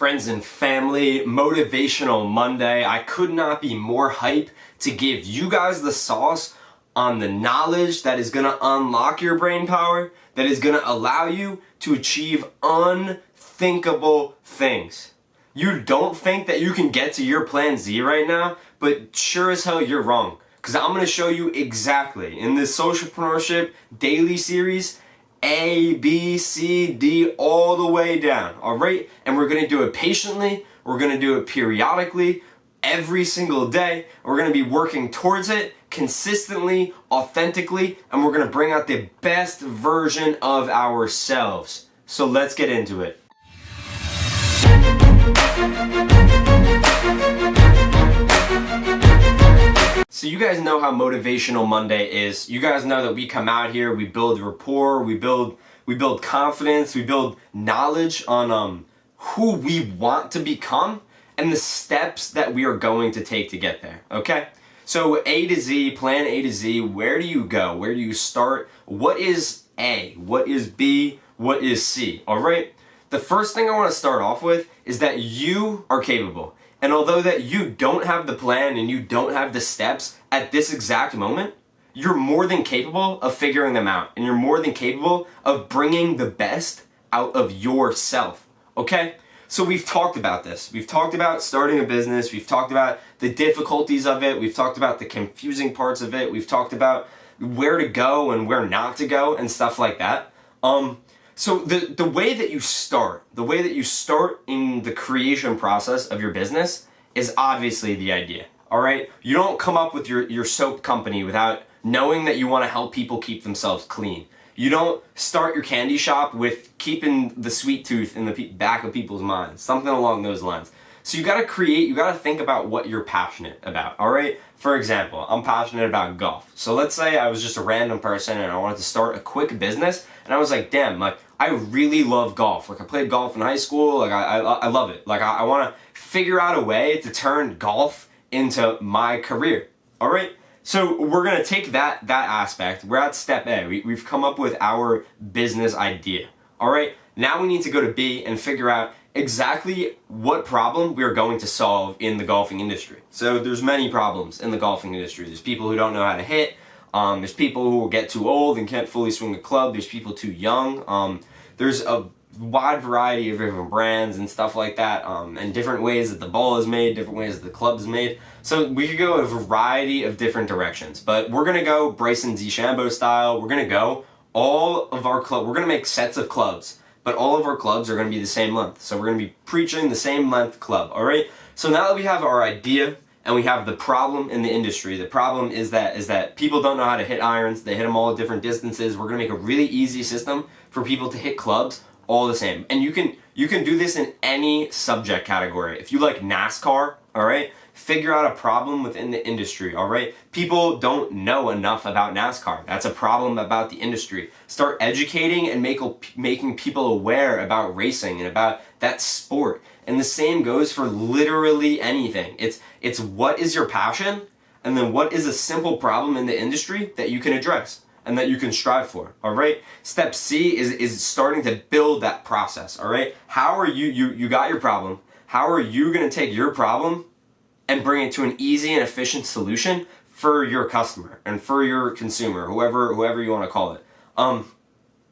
Friends and family, Motivational Monday. I could not be more hype to give you guys the sauce on the knowledge that is going to unlock your brain power, that is going to allow you to achieve unthinkable things. You don't think that you can get to your plan Z right now, but sure as hell you're wrong. Because I'm going to show you exactly in this Socialpreneurship daily series, A, B, C, D, all the way down, all right? And we're going to do it patiently, we're going to do it periodically, every single day. We're going to be working towards it consistently, authentically, and we're going to bring out the best version of ourselves. So let's get into it. So you guys know how Motivational Monday is. You guys know that we come out here, we build rapport, we build confidence, we build knowledge on who we want to become and the steps that we are going to take to get there, okay? So A to Z, plan A to Z, where do you go? Where do you start? What is A? What is B? What is C? All right? The first thing I want to start off with is that you are capable. And although that you don't have the plan and you don't have the steps at this exact moment, you're more than capable of figuring them out. And you're more than capable of bringing the best out of yourself, okay? So we've talked about this. We've talked about starting a business. We've talked about the difficulties of it. We've talked about the confusing parts of it. We've talked about where to go and where not to go and stuff like that. So the way that you start in the creation process of your business is obviously the idea, all right? You don't come up with your soap company without knowing that you want to help people keep themselves clean. You don't start your candy shop with keeping the sweet tooth in the back of people's minds, something along those lines. So you gotta think about what you're passionate about, all right? For example, I'm passionate about golf. So let's say I was just a random person and I wanted to start a quick business and I was like, damn, like I really love golf. Like I played golf in high school, like I love it. Like I wanna figure out a way to turn golf into my career, all right? So we're gonna take that aspect. We're at step A. We've come up with our business idea, all right? Now we need to go to B and figure out exactly what problem we are going to solve in the golfing industry. So there's many problems in the golfing industry. There's people who don't know how to hit. There's people who will get too old and can't fully swing a club. There's people too young. There's a wide variety of different brands and stuff like that, and different ways that the ball is made, different ways that the club is made. So we could go a variety of different directions, but we're gonna go Bryson DeChambeau style. We're gonna go we're gonna make sets of clubs, but all of our clubs are gonna be the same length. So we're gonna be preaching the same length club, all right? So now that we have our idea and we have the problem in the industry, the problem is that people don't know how to hit irons. They hit them all at different distances. We're gonna make a really easy system for people to hit clubs all the same. And you can do this in any subject category. If you like NASCAR, all right, figure out a problem within the industry, all right? People don't know enough about NASCAR. That's a problem about the industry. Start educating and making people aware about racing and about that sport. And the same goes for literally anything. It's what is your passion, and then what is a simple problem in the industry that you can address and that you can strive for, all right? Step C is starting to build that process, all right? How are you got your problem. How are you gonna take your problem and bring it to an easy and efficient solution for your customer and for your consumer, whoever you wanna call it?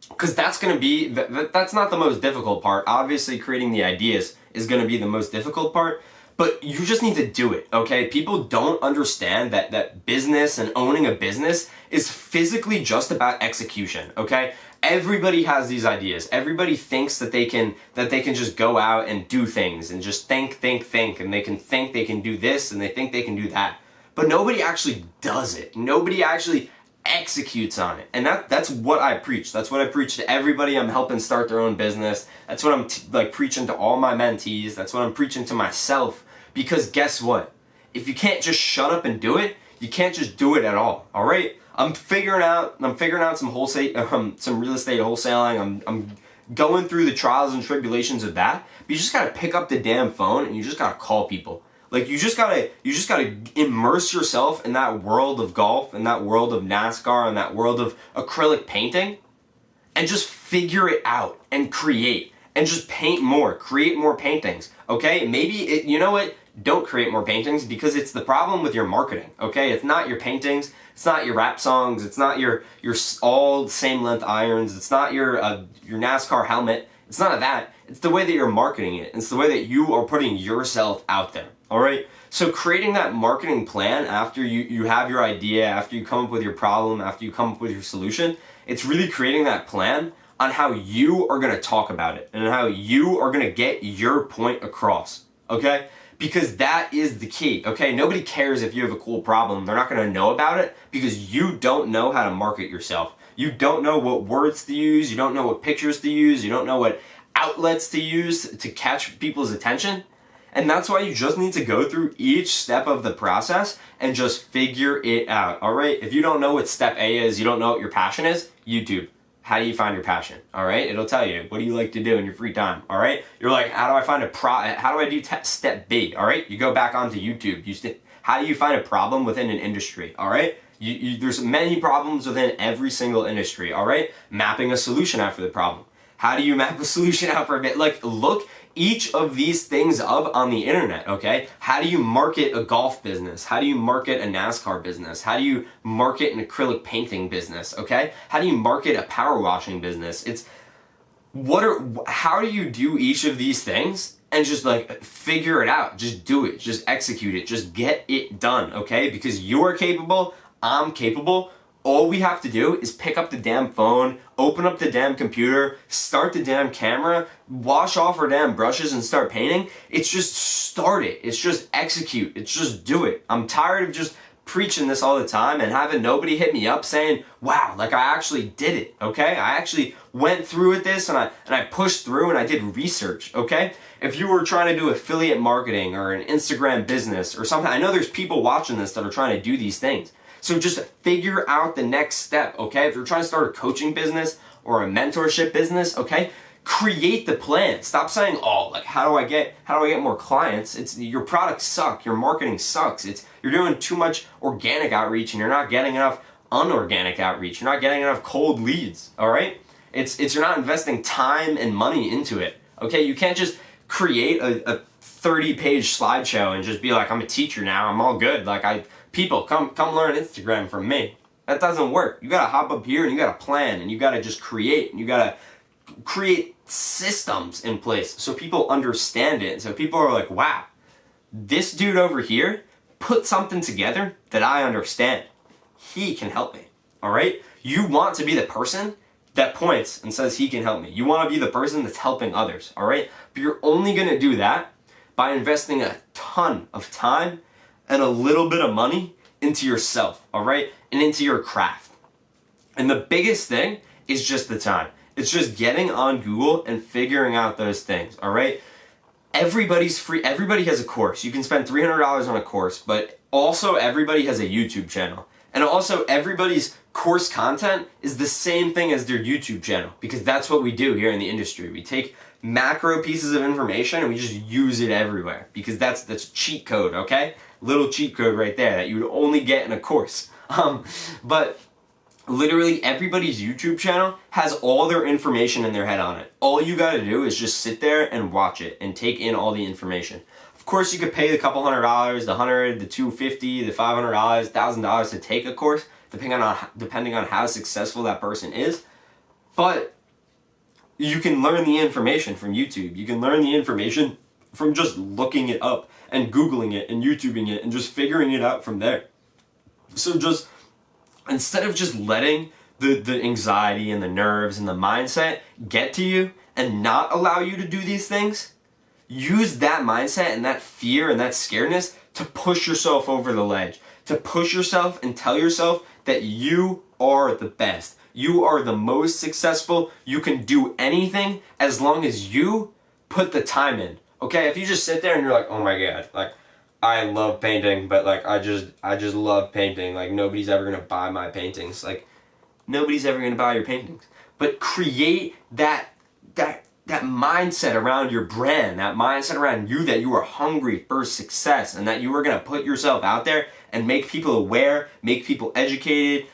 Because that's gonna be, that's not the most difficult part. Obviously, creating the ideas is gonna be the most difficult part, but you just need to do it, okay? People don't understand that business and owning a business is physically just about execution, okay? Everybody has these ideas. Everybody thinks that they can just go out and do things and just think, and they can do this and they think they can do that. But nobody actually does it. Nobody actually executes on it. And that's what I preach. That's what I preach to everybody I'm helping start their own business. That's what I'm preaching to all my mentees. That's what I'm preaching to myself. Because guess what? If you can't just shut up and do it, you can't just do it at all right? I'm figuring out some real estate wholesaling. I'm going through the trials and tribulations of that. But you just gotta pick up the damn phone and you just gotta call people. Like you just gotta immerse yourself in that world of golf, in that world of NASCAR, in that world of acrylic painting, and just figure it out and create. and just paint more, create more paintings, okay? Maybe, you know what? Don't create more paintings because it's the problem with your marketing, okay? It's not your paintings, it's not your rap songs, it's not your all same length irons, it's not your NASCAR helmet, it's none of that. It's the way that you're marketing it. It's the way that you are putting yourself out there, all right? So creating that marketing plan after you have your idea, after you come up with your problem, after you come up with your solution, it's really creating that plan on how you are going to talk about it and how you are going to get your point across, okay? Because that is the key, okay? Nobody cares if you have a cool problem. They're not going to know about it because you don't know how to market yourself. You don't know what words to use. You don't know what pictures to use. You don't know what outlets to use to catch people's attention. And that's why you just need to go through each step of the process and just figure it out, all right? If you don't know what step A is, you don't know what your passion is, YouTube. How do you find your passion, all right? It'll tell you, what do you like to do in your free time, all right? You're like, how do I find how do I do step B, all right? You go back onto YouTube. How do you find a problem within an industry, all right? There's many problems within every single industry, all right? Mapping a solution out for the problem. How do you map a solution out for a bit? Like, look each of these things up on the internet, okay? How do you market a golf business? How do you market a NASCAR business? How do you market an acrylic painting business, okay? How do you market a power washing business? How do you do each of these things and just like figure it out? Just do it, just execute it, just get it done, okay? Because you're capable, I'm capable. All we have to do is pick up the damn phone, open up the damn computer, start the damn camera, wash off our damn brushes and start painting. It's just start it. It's just execute. It's just do it. I'm tired of just preaching this all the time and having nobody hit me up saying, wow, like I actually did it, okay? I actually went through with this and I pushed through and I did research, okay? If you were trying to do affiliate marketing or an Instagram business or something, I know there's people watching this that are trying to do these things. So just figure out the next step, okay? If you're trying to start a coaching business or a mentorship business, okay? Create the plan. Stop saying, oh, like how do I get more clients? It's your products suck, your marketing sucks. You're doing too much organic outreach and you're not getting enough unorganic outreach. You're not getting enough cold leads, all right? It's you're not investing time and money into it. Okay? You can't just create a 30-page slideshow and just be like, I'm a teacher now, I'm all good. People, come learn Instagram from me. That doesn't work. You gotta hop up here and you gotta plan and you gotta just create and you gotta create systems in place so people understand it. So people are like, wow, this dude over here put something together that I understand. He can help me, all right? You want to be the person that points and says he can help me. You want to be the person that's helping others, all right? But you're only gonna do that by investing a ton of time and a little bit of money into yourself, all right? And into your craft. And the biggest thing is just the time. It's just getting on Google and figuring out those things, all right? Everybody's free. Everybody has a course. You can spend $300 on a course, but also everybody has a YouTube channel. And also everybody's course content is the same thing as their YouTube channel because that's what we do here in the industry. We take macro pieces of information and we just use it everywhere because that's cheat code, okay? Little cheat code right there that you would only get in a course. But literally everybody's YouTube channel has all their information in their head on it. All you gotta do is just sit there and watch it and take in all the information. Of course, you could pay the couple $100, the $100, the $250, the $500, $1,000 to take a course, depending on how successful that person is. But you can learn the information from YouTube. You can learn the information from just looking it up and Googling it and YouTubing it and just figuring it out from there. So just instead of just letting the anxiety and the nerves and the mindset get to you and not allow you to do these things, use that mindset and that fear and that scaredness to push yourself over the ledge, to push yourself and tell yourself that you are the best. You are the most successful. You can do anything as long as you put the time in. Okay, if you just sit there and you're like, oh my God, like I love painting, but like I just love painting. Like nobody's ever gonna buy my paintings. Like nobody's ever gonna buy your paintings. But create that mindset around your brand, that mindset around you that you are hungry for success and that you are gonna put yourself out there and make people aware, make people educated,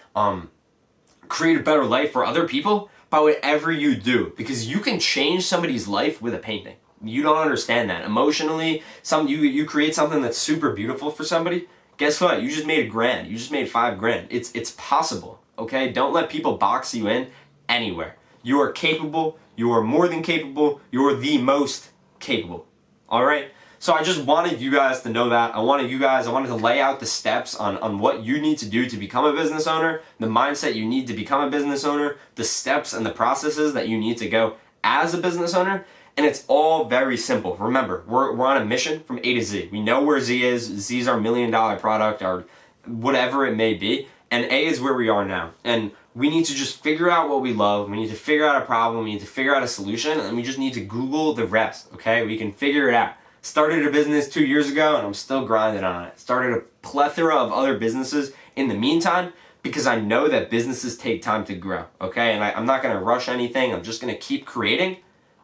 create a better life for other people by whatever you do, because you can change somebody's life with a painting. You don't understand that. Emotionally, you create something that's super beautiful for somebody. Guess what? You just made $1,000. You just made $5,000. It's possible. Okay? Don't let people box you in anywhere. You are capable. You are more than capable. You are the most capable. All right? So I just wanted you guys to know that. I wanted to lay out the steps on what you need to do to become a business owner, the mindset you need to become a business owner, the steps and the processes that you need to go as a business owner. And it's all very simple. Remember, we're on a mission from A to Z. We know where Z is. Z is our $1 million product, or whatever it may be. And A is where we are now. And we need to just figure out what we love. We need to figure out a problem. We need to figure out a solution. And we just need to Google the rest, okay? We can figure it out. Started a business 2 years ago, and I'm still grinding on it. Started a plethora of other businesses in the meantime, because I know that businesses take time to grow, okay? And I'm not going to rush anything. I'm just going to keep creating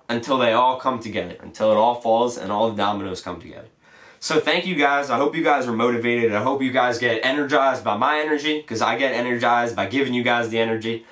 until they all come together, until it all falls and all the dominoes come together. So thank you guys. I hope you guys are motivated. I hope you guys get energized by my energy, because I get energized by giving you guys the energy.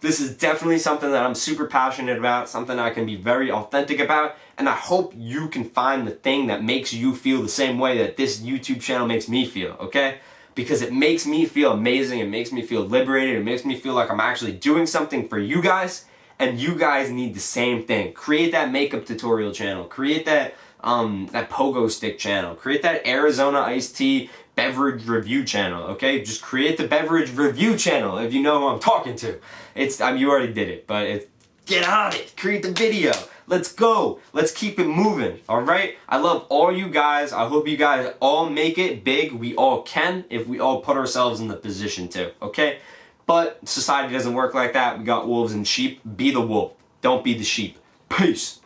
This is definitely something that I'm super passionate about, something I can be very authentic about, and I hope you can find the thing that makes you feel the same way that this YouTube channel makes me feel, okay? Because it makes me feel amazing, it makes me feel liberated, it makes me feel like I'm actually doing something for you guys, and you guys need the same thing. Create that makeup tutorial channel, create that pogo stick channel, create that Arizona iced tea beverage review channel, okay? Just create the beverage review channel if you know who I'm talking to. You already did it, but get on it, create the video. Let's go. Let's keep it moving, all right? I love all you guys. I hope you guys all make it big. We all can if we all put ourselves in the position to, okay? But society doesn't work like that. We got wolves and sheep. Be the wolf. Don't be the sheep. Peace.